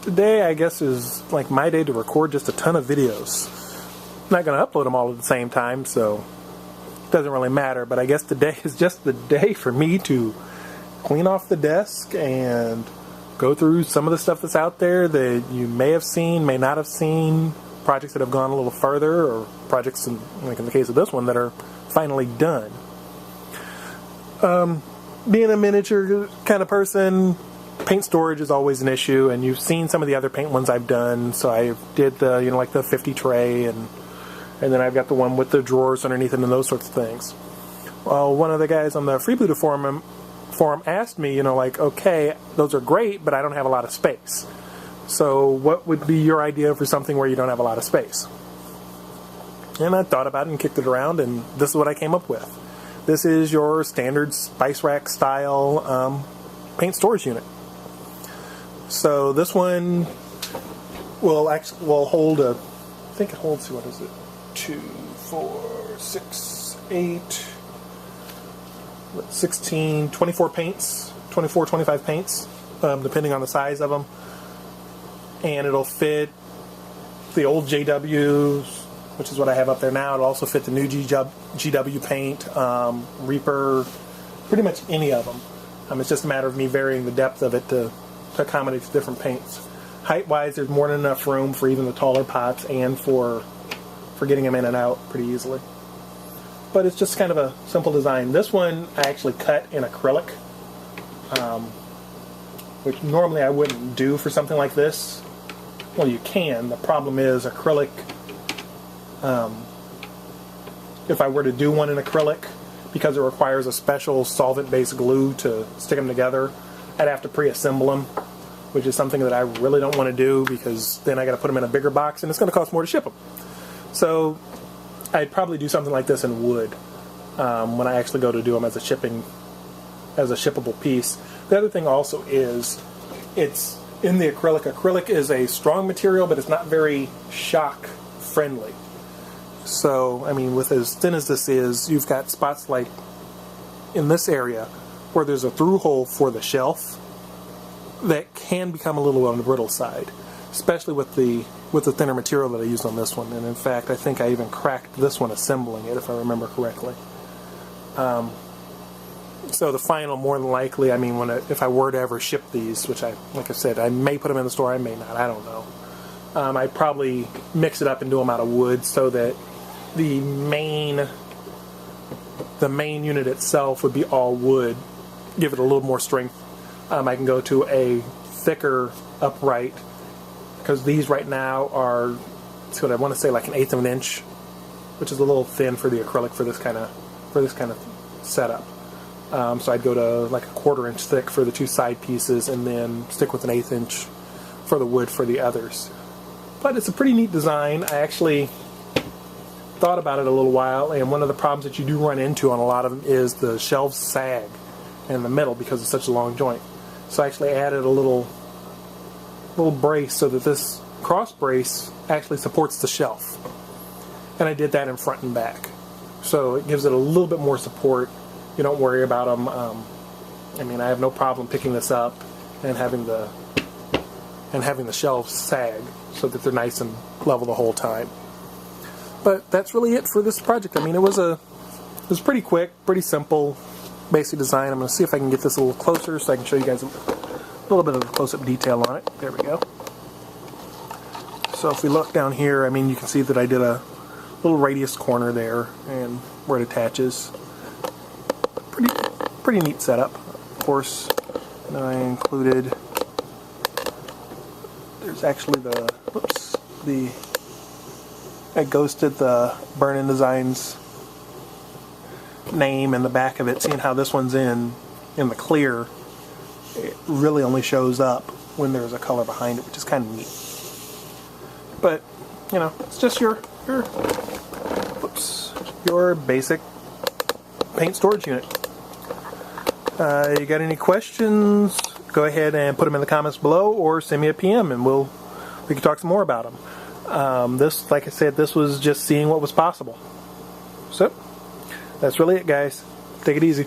today, I guess, is like my day to record just a ton of videos. I'm not going to upload them all at the same time, so it doesn't really matter. But I guess today is just the day for me to clean off the desk and go through some of the stuff that's out there that you may have seen, may not have seen, projects that have gone a little further, or projects, like in the case of this one, that are finally done. Being a miniature kind of person, paint storage is always an issue, and you've seen some of the other paint ones I've done. So I did the, like the 50 tray, and then I've got the one with the drawers underneath it and those sorts of things. Well, one of the guys on the Freebooter forum asked me, like, okay, those are great, but I don't have a lot of space. So what would be your idea for something where you don't have a lot of space? And I thought about it and kicked it around, and this is what I came up with. This is your standard Spice Rack style paint storage unit. So this one will hold I think it holds, what is it? 2, 4, 6, 8, 16, 24 paints, 24, 25 paints, depending on the size of them. And it'll fit the old JWs, which is what I have up there now. It'll also fit the new GW paint, Reaper, pretty much any of them. It's just a matter of me varying the depth of it to accommodate the different paints. Height-wise, there's more than enough room for even the taller pots and for getting them in and out pretty easily. But it's just kind of a simple design. This one I actually cut in acrylic, which normally I wouldn't do for something like this. Well, you can. The problem is acrylic, if I were to do one in acrylic, because it requires a special solvent-based glue to stick them together, I'd have to pre-assemble them, which is something that I really don't want to do, because then I got to put them in a bigger box and it's going to cost more to ship them. So I'd probably do something like this in wood when I actually go to do them as a shippable piece. The other thing also is it's in the acrylic. Acrylic is a strong material, but it's not very shock friendly. So, with as thin as this is, you've got spots like in this area where there's a through hole for the shelf that can become a little on the brittle side, especially with the thinner material that I used on this one. And in fact, I think I even cracked this one assembling it, if I remember correctly. So the final, more than likely, if I were to ever ship these, which like I said, I may put them in the store, I may not, I don't know. I'd probably mix it up and do them out of wood so that the main unit itself would be all wood, give it a little more strength. I can go to a thicker upright, because these right now are, that's what I want to say, like 1/8 of an inch, which is a little thin for the acrylic for this kind of setup. So I'd go to like 1/4 inch thick for the two side pieces, and then stick with 1/8 inch for the wood for the others. But it's a pretty neat design. I actually thought about it a little while, and one of the problems that you do run into on a lot of them is the shelves sag in the middle because it's such a long joint. So I actually added a little brace so that this cross brace actually supports the shelf. And I did that in front and back. So it gives it a little bit more support. You don't worry about them. I have no problem picking this up and having the shelves sag so that they're nice and level the whole time. But that's really it for this project. It was pretty quick, pretty simple, basic design. I'm going to see if I can get this a little closer so I can show you guys a little bit of the close-up detail on it. There we go. So if we look down here, you can see that I did a little radius corner there and where it attaches. Pretty neat setup. Of course, I included, there's actually I ghosted the Burn-In Designs name in the back of it, seeing how this one's in the clear. It really only shows up when there's a color behind it, which is kind of neat. But, it's just your basic paint storage unit. You got any questions? Go ahead and put them in the comments below, or send me a PM and we can talk some more about them. Like I said, this was just seeing what was possible. So, that's really it, guys. Take it easy.